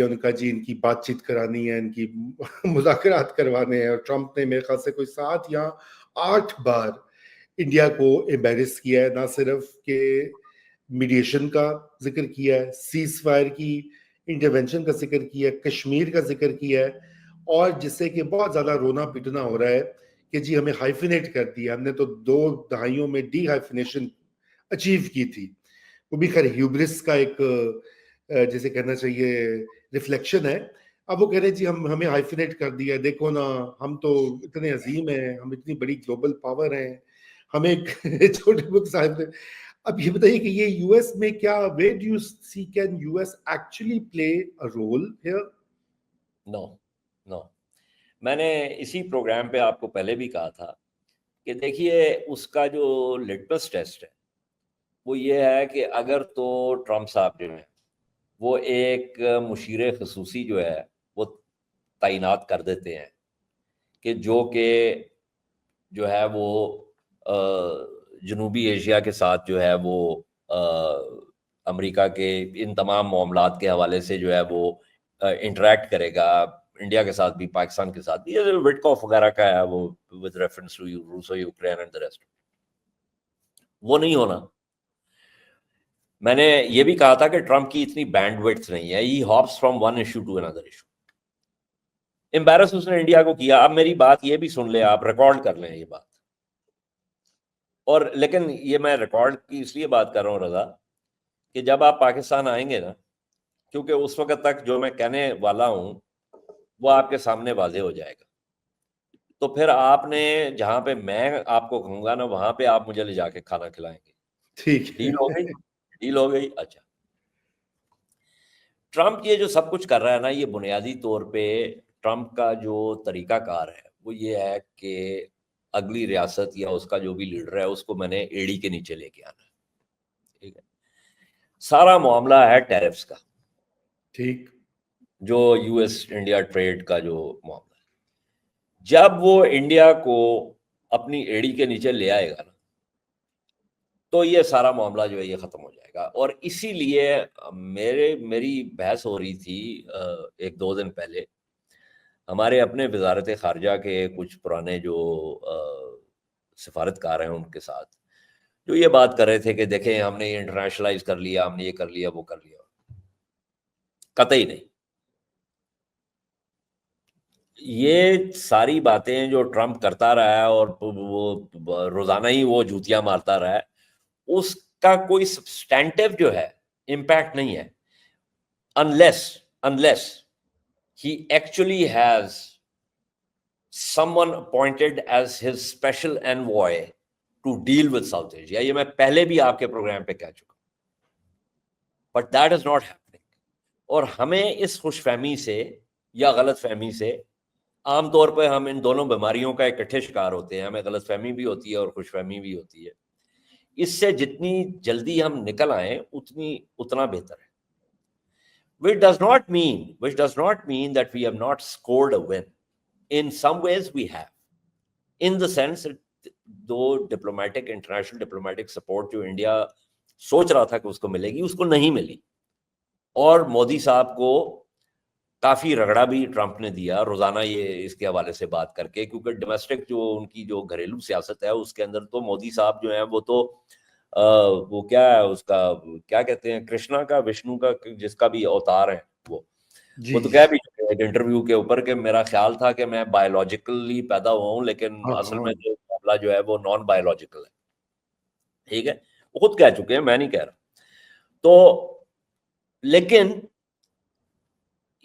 उनका जी इनकी बातचीत करानी है, इनकी मुज़ाकरात करवाने हैं, और ट्रंप ने मेरे ख्याल से कोई 7 या 8 बार इंडिया को एम्बैरेस किया है, ना सिर्फ के मीडिएशन का जिक्र किया है, सीज फायर की इंटरवेंशन का जिक्र किया है, कश्मीर का जिक्र किया है, और जिससे कि बहुत ज़्यादा रोना पिटना हो रहा है कि जी हमें हाइफिनेट कर दिया, हमने तो 2 दहाइयों में डी हाइफिनेशन अचीव की थी। वो भी खैर ह्यूब्रिस का एक जैसे कहना चाहिए रिफ्लेक्शन है। अब वो कह रहे हैं जी हमें हाइफिनेट कर दिया है, देखो ना हम तो इतने अजीम हैं, हम इतनी बड़ी ग्लोबल पावर हैं, हमें एक छोटे मुल्क साहब ने। अब ये बताइए कि ये यूएस में क्या, where do you see can US actually play a role here? No no, मैंने इसी प्रोग्राम पे आपको पहले भी कहा था कि देखिए उसका जो लिटमस टेस्ट है वो ये है कि अगर तो ट्रंप साहब जो है वो एक मुशीर खसूसी जो है वो तैनात कर देते हैं कि जो है वो जनूबी एशिया के साथ जो है वो अमेरिका के इन तमाम मामलात के हवाले से जो है वो इंटरेक्ट करेगा, इंडिया के साथ भी, पाकिस्तान के साथ भी, ये विटकॉफ वगैरह का है वो with reference to Russo Ukraine and the rest. वो नहीं होना। मैंने ये भी कहा था कि ट्रंप की इतनी बैंडविड्थ नहीं है, he hops from one issue to another issue. Embarrass उसने इंडिया को किया। अब मेरी बात ये भी सुन ले, आप रिकॉर्ड कर लें ये बात। और लेकिन ये मैं रिकॉर्ड की इसलिए बात कर रहा हूँ रजा कि जब आप पाकिस्तान आएंगे ना, क्योंकि उस वक्त तक जो मैं कहने वाला हूँ वो आपके सामने वाज़ेह हो जाएगा, तो फिर आपने जहां पे मैं आपको कहूंगा ना वहां पे आप मुझे ले जाके खाना खिलाएंगे। ठीक डील हो गई? डील हो गई। अच्छा, ट्रंप ये जो सब कुछ कर रहा है ना, ये बुनियादी तौर पे ट्रंप का जो तरीकाकार है वो ये है कि अगली रियासत या उसका जो भी लीडर है उसको मैंने एड़ी के नीचे लेके आना है। ठीक है, सारा मामला है टैरिफ्स का, ठीक। जो यूएस इंडिया ट्रेड का जो मामला है। जब वो इंडिया को अपनी एड़ी के नीचे ले आएगा ना, तो ये सारा मामला जो है ये खत्म हो जाएगा। और इसीलिए मेरी बहस हो रही थी 1-2 दिन पहले हमारे अपने वजारत खारजा के कुछ पुराने जो सिफारतकार हैं उनके साथ, जो ये बात कर रहे थे कि देखें हमने ये इंटरनेशनलाइज कर लिया, हमने ये कर लिया, वो कर लिया। कतई नहीं। ये सारी बातें जो ट्रंप करता रहा है और वो रोजाना ही वो जूतियां मारता रहा है, उसका कोई सब्सटैंटिव जो है इम्पैक्ट नहीं है, unless he actually has someone appointed as his special envoy to deal with South Asia. ये मैं पहले भी आपके प्रोग्राम पे कह चुका, but that is not happening. और हमें इस खुशफहमी से या गलत फहमी से, आमतौर पर हम इन दोनों बीमारियों का इकट्ठे शिकार होते हैं, हमें गलत फहमी भी होती है और खुशफहमी भी होती है। इससे जितनी जल्दी हम निकल आए उतना बेहतर है। which does not mean that we have not scored a win. In some ways we have, in the sense that दो इंटरनेशनल डिप्लोमेटिक सपोर्ट जो इंडिया सोच रहा था कि उसको मिलेगी, उसको नहीं मिली। और मोदी साहब को काफी रगड़ा भी ट्रंप ने दिया रोजाना ये इसके हवाले से बात करके, क्योंकि डोमेस्टिक जो उनकी जो घरेलू सियासत है उसके अंदर तो मोदी साहब जो है वो तो वो क्या है उसका, क्या कहते हैं, कृष्णा का, विष्णु का, जिसका भी अवतार है वो तो कह भी चुके हैं एक इंटरव्यू के ऊपर कि मेरा ख्याल था कि मैं बायोलॉजिकली पैदा हुआ हूं, लेकिन असल में जो मामला जो है वो नॉन बायोलॉजिकल है। ठीक है, वो खुद कह चुके हैं, मैं नहीं कह रहा। तो लेकिन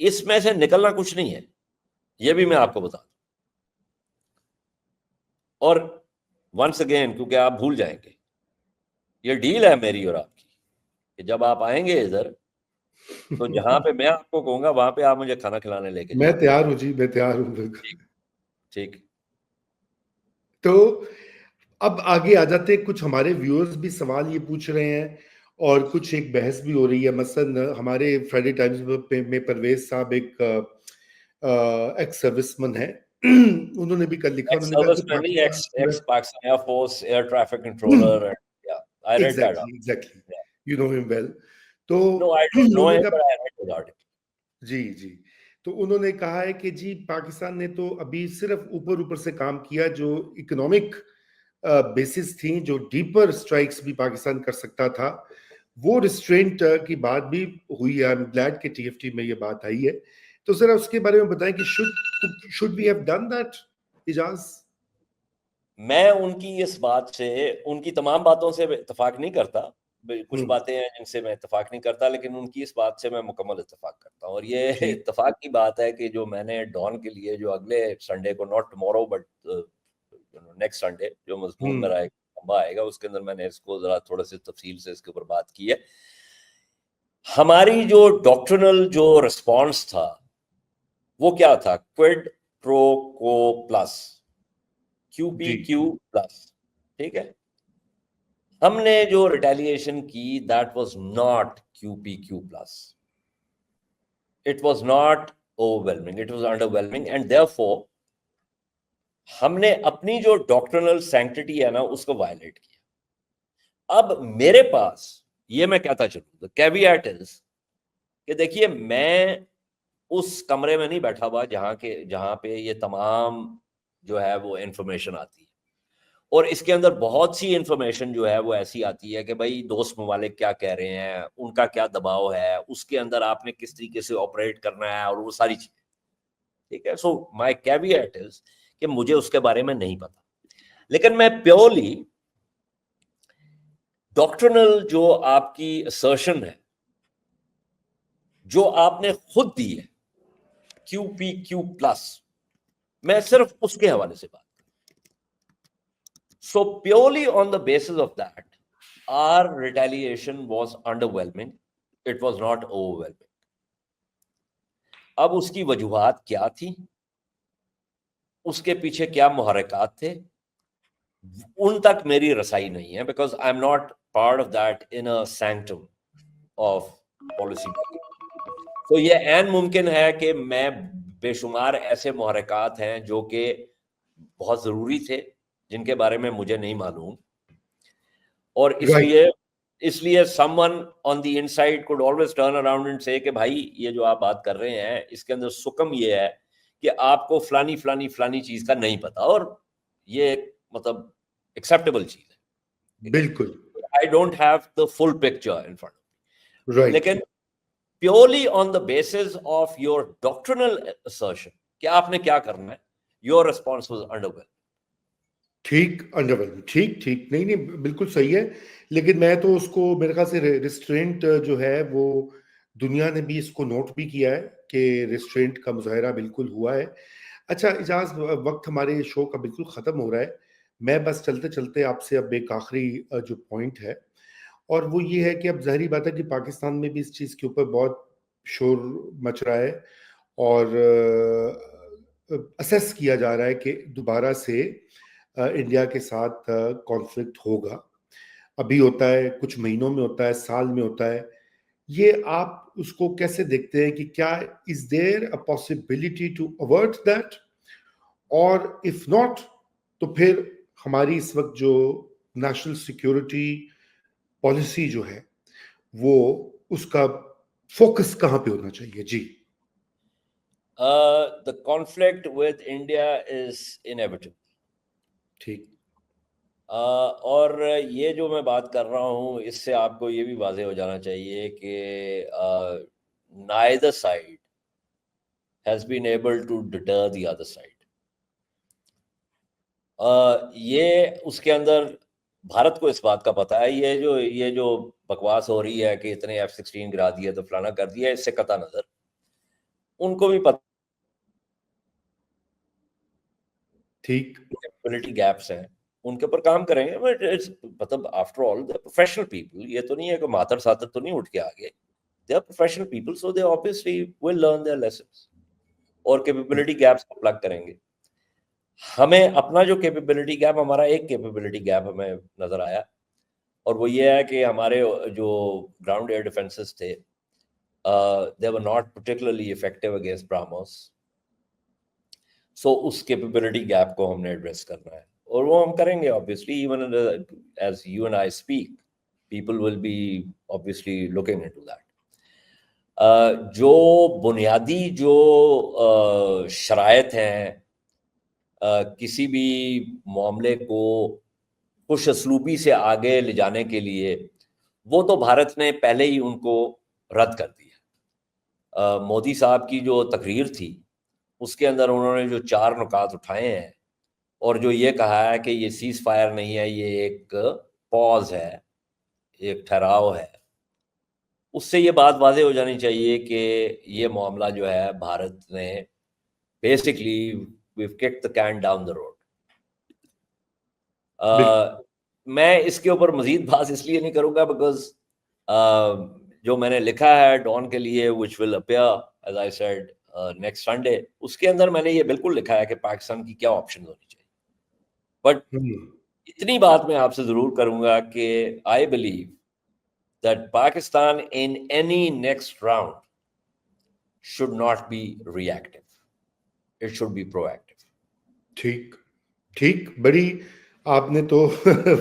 इसमें से निकलना कुछ नहीं है, ये भी मैं आपको बता दूं। और वंस अगेन, क्योंकि आप भूल जाएंगे, ये डील है मेरी और आपकी कि जब आप आएंगे इधर तो जहां पे मैं आपको कहूंगा वहां पे आप मुझे खाना खिलाने लेके मैं तैयार हूं जी, मैं तैयार हूं बिल्कुल। ठीक। तो अब आगे आ जाते हैं, कुछ हमारे व्यूअर्स भी सवाल ये पूछ रहे हैं और कुछ एक बहस भी हो रही है। मसलन हमारे फ्राइडे टाइम्स में परवेज साहब एक एक्स सर्विसमैन है, उन्होंने भी कल लिखा, उन्होंने कहा कि x Pakistan air force air traffic controller, I read that. Exactly. You know him well. तो No, I don't know him, but I read about it. जी जी। तो उन्होंने कहा है कि जी पाकिस्तान ने तो अभी सिर्फ ऊपर ऊपर से काम किया, जो इकोनॉमिक बेसिस थी, जो डीपर स्ट्राइक्स भी पाकिस्तान कर सकता था, वो रिस्ट्रेंट की बात भी हुई है। आई एम ग्लैड कि टीएफटी में ये बात आई है। तो जरा उसके बारे में बताएं कि should we have done that, Ijaz? मैं उनकी इस बात से, उनकी तमाम बातों से इत्तेफाक नहीं करता, कुछ बातें हैं जिनसे मैं इत्तेफाक नहीं करता, लेकिन उनकी इस बात से मैं मुकम्मल इत्तेफाक करता हूँ। और ये इत्तेफाक की बात है कि जो मैंने डॉन के लिए जो अगले संडे को, not tomorrow but next Sunday, जो मजमून मेरा एक लंबा आएगा, उसके अंदर मैंने इसको जरा थोड़ा सी तफसील से इसके ऊपर बात की है। हमारी जो डॉक्ट्रिनल जो रिस्पॉन्स था वो क्या था? क्विड प्रो को प्लस, QPQ प्लस, ठीक है। हमने जो रिटेलिएशन की, that was not QPQ plus, it was not overwhelming, it was underwhelming, and therefore हमने अपनी जो डॉक्ट्रिनल सैंक्टिटी है ना, उसको वायलेट किया। अब मेरे पास ये मैं कहता चलूं, द कैविएट इज कि देखिए, मैं उस कमरे में नहीं बैठा हुआ जहां पे ये तमाम जो है वो इंफॉर्मेशन आती है, और इसके अंदर बहुत सी इंफॉर्मेशन जो है वो ऐसी आती है कि भाई दोस्त ममालिक क्या कह रहे हैं, उनका क्या दबाव है, उसके अंदर आपने किस तरीके से ऑपरेट करना है, और वो सारी चीजें, ठीक है। सो माय कैविएट इज कि मुझे उसके बारे में नहीं पता, लेकिन मैं प्योरली डॉक्ट्रिनल जो आपकी असर्शन है, जो आपने खुद दी है, QPQ प्लस, मैं सिर्फ उसके हवाले से बात। So purely on the basis of that, our retaliation was underwhelming. It was not overwhelming. अब उसकी वजूहात क्या थी, उसके पीछे क्या मुहर्रिकात थे, उन तक मेरी रसाई नहीं है, because I am not part of that in a sanctum of policy making. तो ये ऐन मुमकिन है कि मैं बेशुमार ऐसे मुहर्रिकात हैं जो कि बहुत जरूरी थे, जिनके बारे में मुझे नहीं मालूम, और इसलिए someone on the inside could always turn around and say कि भाई ये जो आप बात कर रहे हैं, इसके अंदर सुकम ये है कि आपको फलानी फलानी फलानी चीज का नहीं पता, और ये मतलब एक्सेप्टेबल चीज है। बिल्कुल I don't have the full picture in front, right. लेकिन purely on the basis of your doctrinal assertion कि आपने क्या करना है, योर रिस्पॉन्स वाज अंडरवेलमिंग। ठीक, अंडरवेलमिंग, ठीक ठीक, नहीं नहीं, बिल्कुल सही है। लेकिन मैं तो उसको, मेरे ख्याल से रिस्ट्रेंट जो है वो दुनिया ने भी इसको नोट भी किया है कि रिस्ट्रेंट का मुजाहरा बिल्कुल हुआ है। अच्छा इजाज, वक्त हमारे शो का बिल्कुल ख़त्म हो रहा है। मैं बस चलते चलते आपसे अब एक आखिरी जो पॉइंट है, और वो ये है कि अब ज़ाहिरी बात है कि पाकिस्तान में भी इस चीज़ के ऊपर बहुत शोर मच रहा है, और असेस किया जा रहा है कि दोबारा से इंडिया के साथ कॉन्फ्लिक्ट होगा। अभी होता है, कुछ महीनों में होता है, साल में होता है। ये आप उसको कैसे देखते हैं कि क्या is there a possibility to avert that, और इफ नॉट तो फिर हमारी इस वक्त जो नेशनल सिक्योरिटी पॉलिसी जो है वो, उसका फोकस कहां पे होना चाहिए? जी the conflict with India is inevitable. ठीक। और ये जो मैं बात कर रहा हूँ, इससे आपको ये भी वाज़ेह हो जाना चाहिए कि neither side has been able to deter the other side. ये उसके अंदर भारत को इस बात का पता है, ये जो बकवास हो रही है कि इतने F-16 गिरा दिए तो फलाना कर दिया, इससे कता नजर उनको भी पता ठीक। कैपेबिलिटी गैप्स हैं, उनके ऊपर काम करेंगे। बट इट्स मतलब after all the professional people, ये तो नहीं है कि मातर सातर तो नहीं उठ के आ गए। They are professional people, so they obviously will learn their lessons और कैपेबिलिटी गैप्स को प्लग करेंगे। हमें अपना जो कैपेबिलिटी गैप, हमारा एक कैपेबिलिटी गैप हमें नजर आया, और वो ये है कि हमारे जो ग्राउंड एयर डिफेंसेस थे, they were not particularly effective against BrahMos. So उस कैपेबिलिटी गैप को हमने एड्रेस करना है, और वो हम करेंगे obviously. Even as you and I speak, people will be obviously looking into that. جو بنیادی جو شرائط ہیں کسی بھی معاملے کو خوش اسلوبی سے آگے لے جانے کے لیے، وہ تو بھارت نے پہلے ہی ان کو رد کر دیا. مودی صاحب کی جو تقریر تھی اس کے اندر انہوں نے جو 4 نکات اٹھائے ہیں اور جو یہ کہا ہے کہ یہ سیز فائر نہیں ہے، یہ ایک پاز ہے، ایک ٹھہراؤ ہے، اس سے یہ بات واضح ہو جانی چاہیے کہ یہ معاملہ جو ہے بھارت نے basically we've kicked the can down the road. میں اس کے اوپر مزید بات اس لیے نہیں کروں گا بیکاز جو میں نے لکھا ہے ڈان کے لیے which will appear as I said next Sunday، اس کے اندر میں نے یہ بالکل لکھا ہے کہ پاکستان کی کیا آپشن ہونی چاہیے. بٹ اتنی بات میں آپ سے ضرور کروں گا کہ I believe that Pakistan in any next round should not be reactive. It should be proactive. ٹھیک بڑی آپ نے تو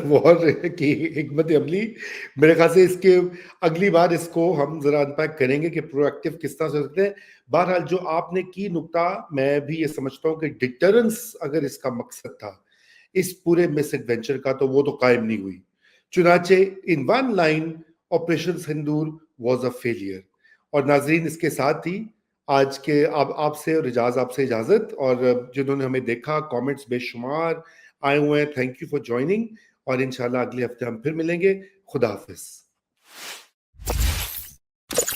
وار کی حکمت عملی. میرے خیال سے اس کے اگلی بار اس کو ہم ذرا انپیک کریں گے کہ پرو ایکٹیو کس طرح سے ہو سکتے ہیں. بہرحال جو آپ نے کی نکتہ، میں بھی یہ سمجھتا ہوں کہ ڈٹرنس اگر اس کا مقصد تھا اس پورے مس ایڈونچر کا تو وہ تو قائم نہیں ہوئی. چنانچہ in one line operation sindoor was a failure. اور ناظرین اس کے ساتھ ہی آج کے آپ سے اور آپ سے اجازت، اور جنہوں نے ہمیں دیکھا کامنٹس بے شمار آئے ہوئے ہیں، تھینک یو فار جوائننگ، اور انشاءاللہ اگلے ہفتے ہم پھر ملیں گے. خدا حافظ.